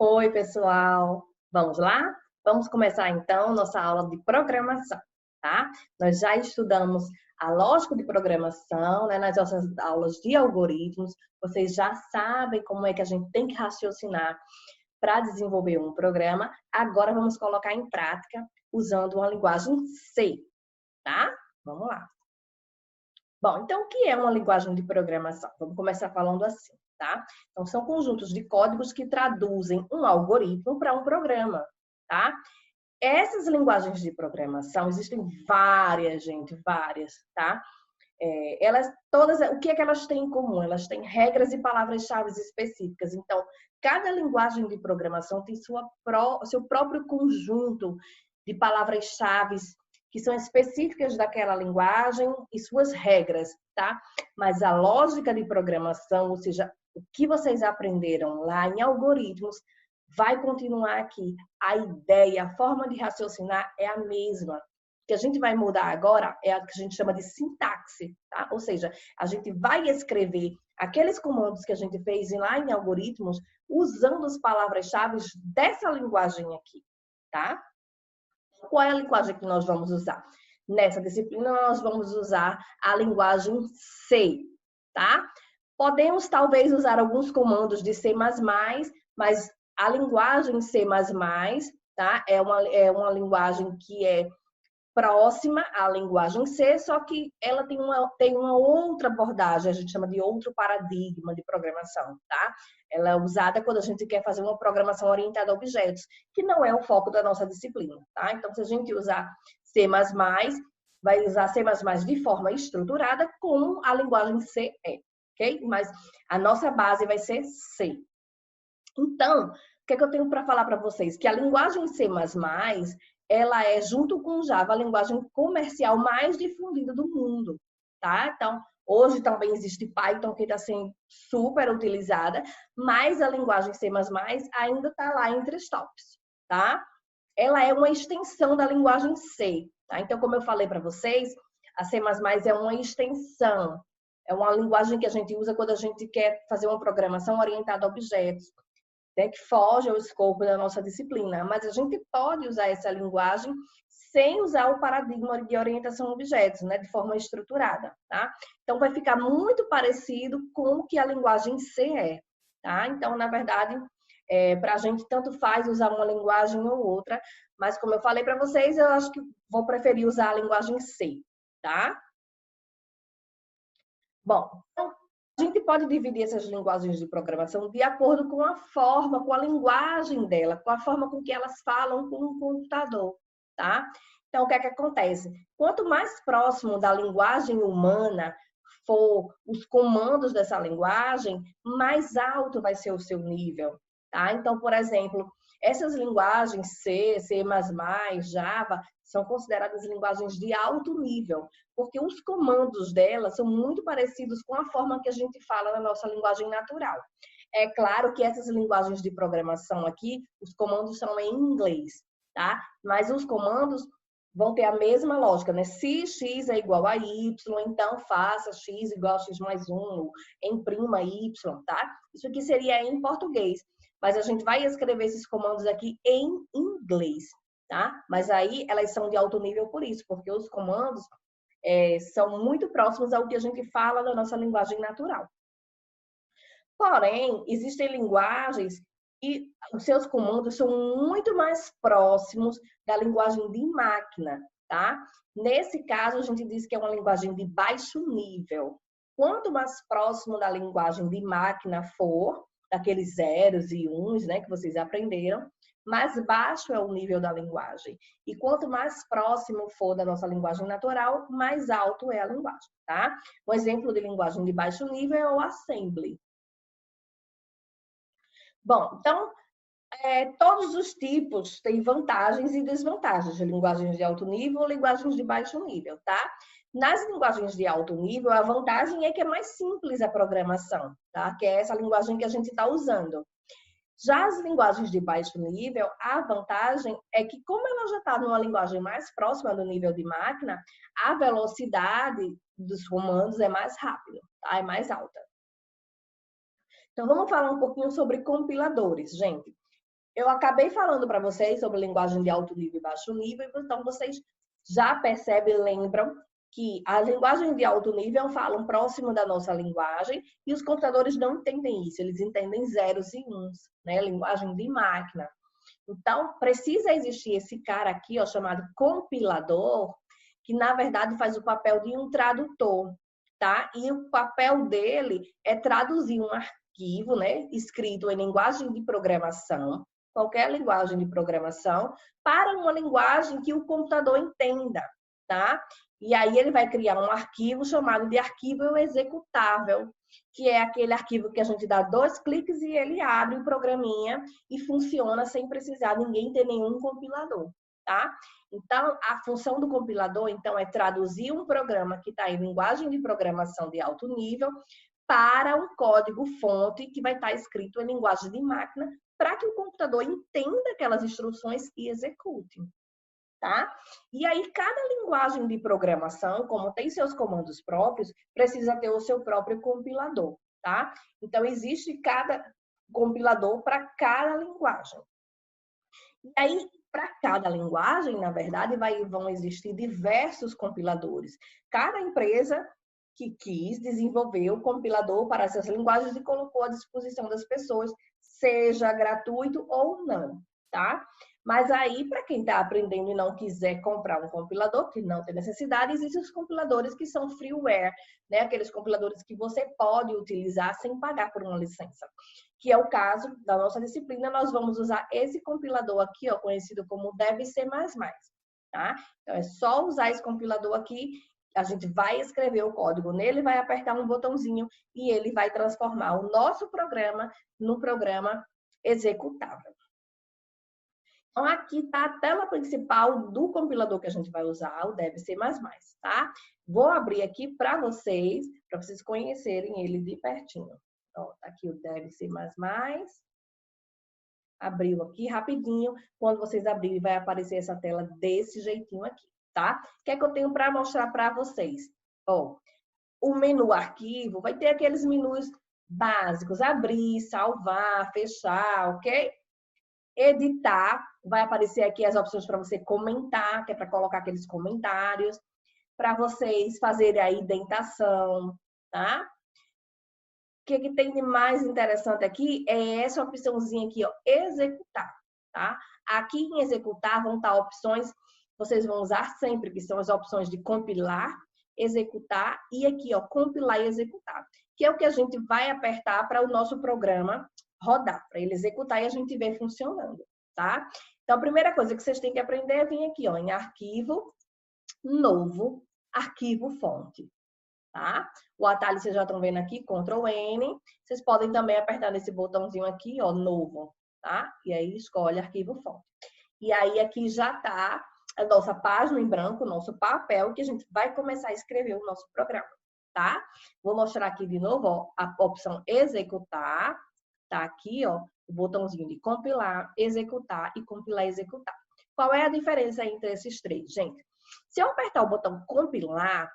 Oi, pessoal. Vamos lá? Vamos começar então nossa aula de programação, tá? Nós já estudamos a lógica de programação, né, nas nossas aulas de algoritmos. Vocês já sabem como é que a gente tem que raciocinar para desenvolver um programa. Agora vamos colocar em prática usando uma linguagem C, tá? Vamos lá. Bom, então o que é uma linguagem de programação? Vamos começar falando assim, tá? Então são conjuntos de códigos que traduzem um algoritmo para um programa, tá? Essas linguagens de programação, existem várias, gente, várias, tá? Elas todas, o que é que elas têm em comum? Elas têm regras e palavras-chave específicas. Então, cada linguagem de programação tem seu próprio conjunto de palavras-chave que são específicas daquela linguagem e suas regras, tá? Mas a lógica de programação, ou seja, o que vocês aprenderam lá em algoritmos, vai continuar aqui. A ideia, a forma de raciocinar é a mesma. O que a gente vai mudar agora é a que a gente chama de sintaxe, tá? Ou seja, a gente vai escrever aqueles comandos que a gente fez lá em algoritmos usando as palavras-chave dessa linguagem aqui, tá? Qual é a linguagem que nós vamos usar? Nessa disciplina, nós vamos usar a linguagem C, tá? Podemos, talvez, usar alguns comandos de C++, mas a linguagem C++, tá? É uma linguagem que é próxima à linguagem C, só que ela tem uma outra abordagem, a gente chama de outro paradigma de programação, tá? Ela é usada quando a gente quer fazer uma programação orientada a objetos, que não é o foco da nossa disciplina, tá? Então, se a gente usar C++, vai usar C++ de forma estruturada, como a linguagem C é, ok? Mas a nossa base vai ser C. Então, o que é que eu tenho para falar para vocês? Que a linguagem C++, ela é, junto com Java, a linguagem comercial mais difundida do mundo, tá? Então, hoje também existe Python, que está sendo super utilizada, mas a linguagem C++ ainda está lá entre os tops, tá? Ela é uma extensão da linguagem C, tá? Então, como eu falei para vocês, a C++ é uma extensão, é uma linguagem que a gente usa quando a gente quer fazer uma programação orientada a objetos, né, que foge ao escopo da nossa disciplina, mas a gente pode usar essa linguagem sem usar o paradigma de orientação a objetos, né, de forma estruturada, tá? Então, vai ficar muito parecido com o que a linguagem C é, tá? Então, na verdade, para a gente tanto faz usar uma linguagem ou outra, mas como eu falei para vocês, eu acho que vou preferir usar a linguagem C, tá? Bom, então, a gente pode dividir essas linguagens de programação de acordo com a forma, com a linguagem dela, com a forma com que elas falam com o computador, tá? Então, o que é que acontece? Quanto mais próximo da linguagem humana for os comandos dessa linguagem, mais alto vai ser o seu nível, tá? Então, por exemplo, essas linguagens C, C++, Java, são consideradas linguagens de alto nível, porque os comandos delas são muito parecidos com a forma que a gente fala na nossa linguagem natural. É claro que essas linguagens de programação aqui, os comandos são em inglês, tá? Mas os comandos vão ter a mesma lógica, né? Se x é igual a y, então faça x igual a x mais 1, imprima y, tá? Isso aqui seria em português, mas a gente vai escrever esses comandos aqui em inglês, tá? Mas aí elas são de alto nível por isso, porque os comandos são muito próximos ao que a gente fala na nossa linguagem natural. Porém, existem linguagens e os seus comandos são muito mais próximos da linguagem de máquina, tá? Nesse caso, a gente diz que é uma linguagem de baixo nível. Quanto mais próximo da linguagem de máquina for, daqueles zeros e uns, né, que vocês aprenderam, mais baixo é o nível da linguagem. E quanto mais próximo for da nossa linguagem natural, mais alto é a linguagem, tá? Um exemplo de linguagem de baixo nível é o Assembly. Bom, então, todos os tipos têm vantagens e desvantagens de linguagens de alto nível ou linguagens de baixo nível, tá? Nas linguagens de alto nível, a vantagem é que é mais simples a programação, tá? Que é essa linguagem que a gente está usando. Já as linguagens de baixo nível, a vantagem é que, como ela já está numa linguagem mais próxima do nível de máquina, a velocidade dos comandos é mais rápida, tá? É mais alta. Então, vamos falar um pouquinho sobre compiladores, gente. Eu acabei falando para vocês sobre linguagem de alto nível e baixo nível, então vocês já percebem, lembram que a linguagem de alto nível falam próximo da nossa linguagem e os computadores não entendem isso, eles entendem zeros e uns, né? Linguagem de máquina. Então, precisa existir esse cara aqui, ó, chamado compilador, que na verdade faz o papel de um tradutor, tá? E o papel dele é traduzir um arquivo, né, escrito em linguagem de programação, qualquer linguagem de programação, para uma linguagem que o computador entenda, tá? E aí ele vai criar um arquivo chamado de arquivo executável, que é aquele arquivo que a gente dá 2 cliques e ele abre o programinha e funciona sem precisar ninguém ter nenhum compilador, tá? Então, a função do compilador, então, é traduzir um programa que está em linguagem de programação de alto nível para um código-fonte que vai estar escrito em linguagem de máquina para que o computador entenda aquelas instruções e execute, tá? E aí, cada linguagem de programação, como tem seus comandos próprios, precisa ter o seu próprio compilador, tá? Então, existe cada compilador para cada linguagem. E aí, para cada linguagem, na verdade, vão existir diversos compiladores. Cada empresa que quis desenvolver o compilador para essas linguagens e colocou à disposição das pessoas, seja gratuito ou não, tá? Mas aí, para quem está aprendendo e não quiser comprar um compilador, que não tem necessidade, existem os compiladores que são freeware, né? Aqueles compiladores que você pode utilizar sem pagar por uma licença. Que é o caso da nossa disciplina, nós vamos usar esse compilador aqui, ó, conhecido como DevC++, tá? Então, é só usar esse compilador aqui, a gente vai escrever o código nele, vai apertar um botãozinho e ele vai transformar o nosso programa num programa executável. Então, aqui está a tela principal do compilador que a gente vai usar, o DevC++, tá? Vou abrir aqui para vocês conhecerem ele de pertinho. Ó, tá aqui o DevC++. Abriu aqui rapidinho. Quando vocês abrirem, vai aparecer essa tela desse jeitinho aqui, tá? O que é que eu tenho para mostrar para vocês? Ó, o menu arquivo vai ter aqueles menus básicos, abrir, salvar, fechar, ok? Editar, vai aparecer aqui as opções para você comentar, que é para colocar aqueles comentários, para vocês fazerem a indentação, tá? O que tem de mais interessante aqui é essa opçãozinha aqui, ó, executar, tá? Aqui em executar vão estar opções, vocês vão usar sempre, que são as opções de compilar, executar e aqui, ó, compilar e executar, que é o que a gente vai apertar para o nosso programa rodar, para ele executar e a gente ver funcionando, tá? Então, a primeira coisa que vocês têm que aprender é vir aqui, ó, em arquivo, novo, arquivo fonte. Tá? O atalho vocês já estão vendo aqui, Ctrl N. Vocês podem também apertar nesse botãozinho aqui, ó, novo, tá? E aí escolhe arquivo fonte. E aí aqui já tá a nossa página em branco, o nosso papel, que a gente vai começar a escrever o nosso programa, tá? Vou mostrar aqui de novo, ó, a opção executar, tá aqui, ó, o botãozinho de compilar, executar e compilar e executar. Qual é a diferença entre esses três, gente? Se eu apertar o botão compilar,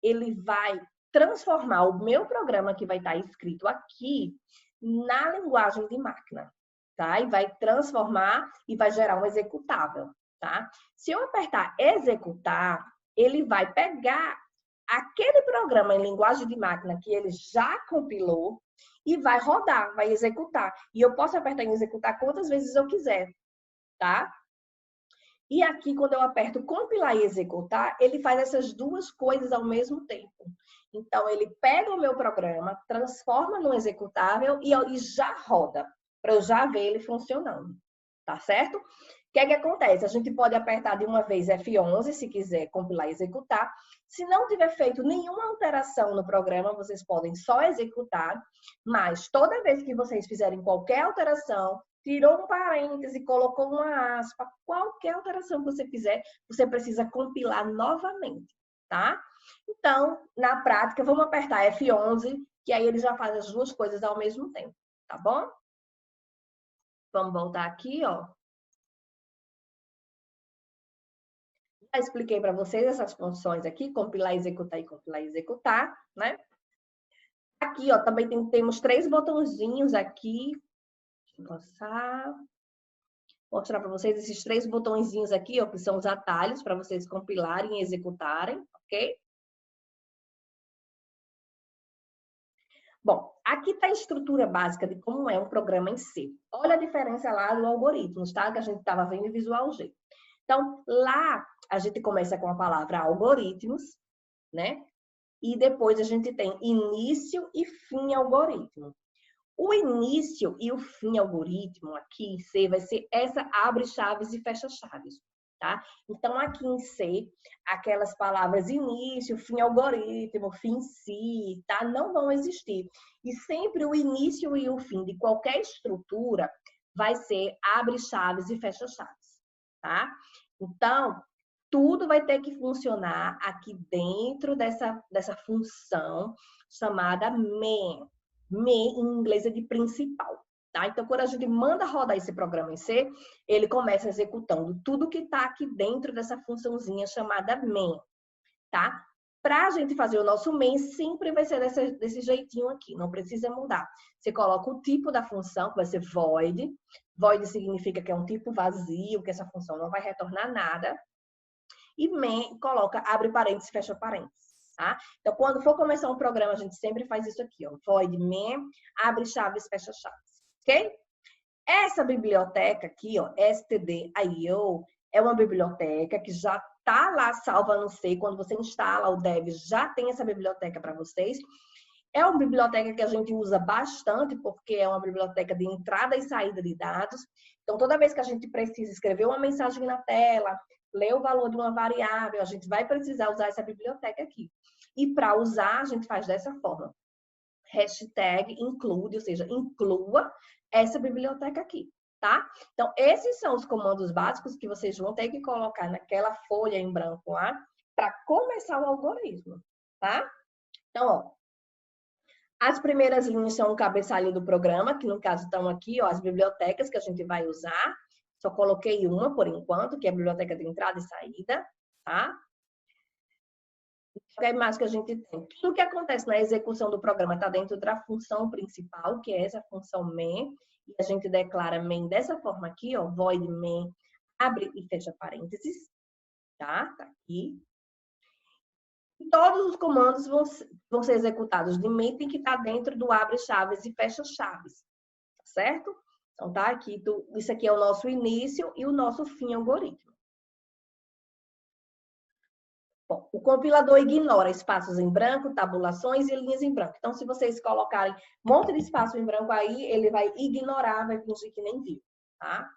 ele vai transformar o meu programa que vai estar escrito aqui na linguagem de máquina, tá? E vai transformar e vai gerar um executável, tá? Se eu apertar executar, ele vai pegar aquele programa em linguagem de máquina que ele já compilou e vai rodar, vai executar. E eu posso apertar em executar quantas vezes eu quiser, tá? E aqui, quando eu aperto compilar e executar, ele faz essas duas coisas ao mesmo tempo. Então, ele pega o meu programa, transforma num executável e já roda, para eu já ver ele funcionando. Tá certo? O que é que acontece? A gente pode apertar de uma vez F11, se quiser compilar e executar. Se não tiver feito nenhuma alteração no programa, vocês podem só executar. Mas toda vez que vocês fizerem qualquer alteração, tirou um parêntese, colocou uma aspa, qualquer alteração que você fizer, você precisa compilar novamente, tá? Então, na prática, vamos apertar F11, que aí ele já faz as duas coisas ao mesmo tempo, tá bom? Vamos voltar aqui, ó. Já expliquei para vocês essas funções aqui, compilar, executar e compilar e executar, né? Aqui, ó, também temos 3 botãozinhos aqui. Deixa eu passar. mostrar para vocês esses 3 botõezinhos aqui, ó, que são os atalhos para vocês compilarem e executarem, ok? Bom, aqui está a estrutura básica de como é um programa em C. Olha a diferença lá do algoritmo, tá? Que a gente estava vendo em Visual G. Então, lá a gente começa com a palavra algoritmos, né? E depois a gente tem início e fim algoritmo. O início e o fim algoritmo aqui em C vai ser essa abre chaves e fecha chaves, tá? Então aqui em C, aquelas palavras início, fim algoritmo, fim si, tá? Não vão existir. E sempre o início e o fim de qualquer estrutura vai ser abre chaves e fecha chaves, tá? Então, tudo vai ter que funcionar aqui dentro dessa função chamada main. Main em inglês é de principal, tá? Então, quando a gente manda rodar esse programa em C, ele começa executando tudo que está aqui dentro dessa funçãozinha chamada main, tá? Para a gente fazer o nosso main, sempre vai ser desse jeitinho aqui, não precisa mudar. Você coloca o tipo da função, que vai ser void. Void significa que é um tipo vazio, que essa função não vai retornar nada. E main, coloca, abre parênteses, fecha parênteses. Tá? Então, quando for começar um programa, a gente sempre faz isso aqui, ó. Void main, abre chaves, fecha chaves. Ok? Essa biblioteca aqui, ó, stdio, é uma biblioteca que já está lá salva no C. Quando você instala o dev, já tem essa biblioteca para vocês. É uma biblioteca que a gente usa bastante, porque é uma biblioteca de entrada e saída de dados. Então, toda vez que a gente precisa escrever uma mensagem na tela, ler o valor de uma variável, a gente vai precisar usar essa biblioteca aqui. E para usar, a gente faz dessa forma. Hashtag include, ou seja, inclua essa biblioteca aqui, tá? Então, esses são os comandos básicos que vocês vão ter que colocar naquela folha em branco lá para começar o algoritmo, tá? Então, ó, as primeiras linhas são o cabeçalho do programa, que no caso estão aqui, ó, as bibliotecas que a gente vai usar. Só coloquei uma por enquanto, que é a biblioteca de entrada e saída, tá? O que mais que a gente tem? Tudo que acontece na execução do programa está dentro da função principal, que é essa função main, e a gente declara main dessa forma aqui, ó, void main, abre e fecha parênteses, tá? Tá aqui. E todos os comandos vão ser executados de main, tem que estar dentro do abre chaves e fecha chaves, tá certo? Então tá aqui, isso aqui é o nosso início e o nosso fim algoritmo. Bom, o compilador ignora espaços em branco, tabulações e linhas em branco. Então, se vocês colocarem um monte de espaço em branco aí, ele vai ignorar, vai fingir que nem viu, tá?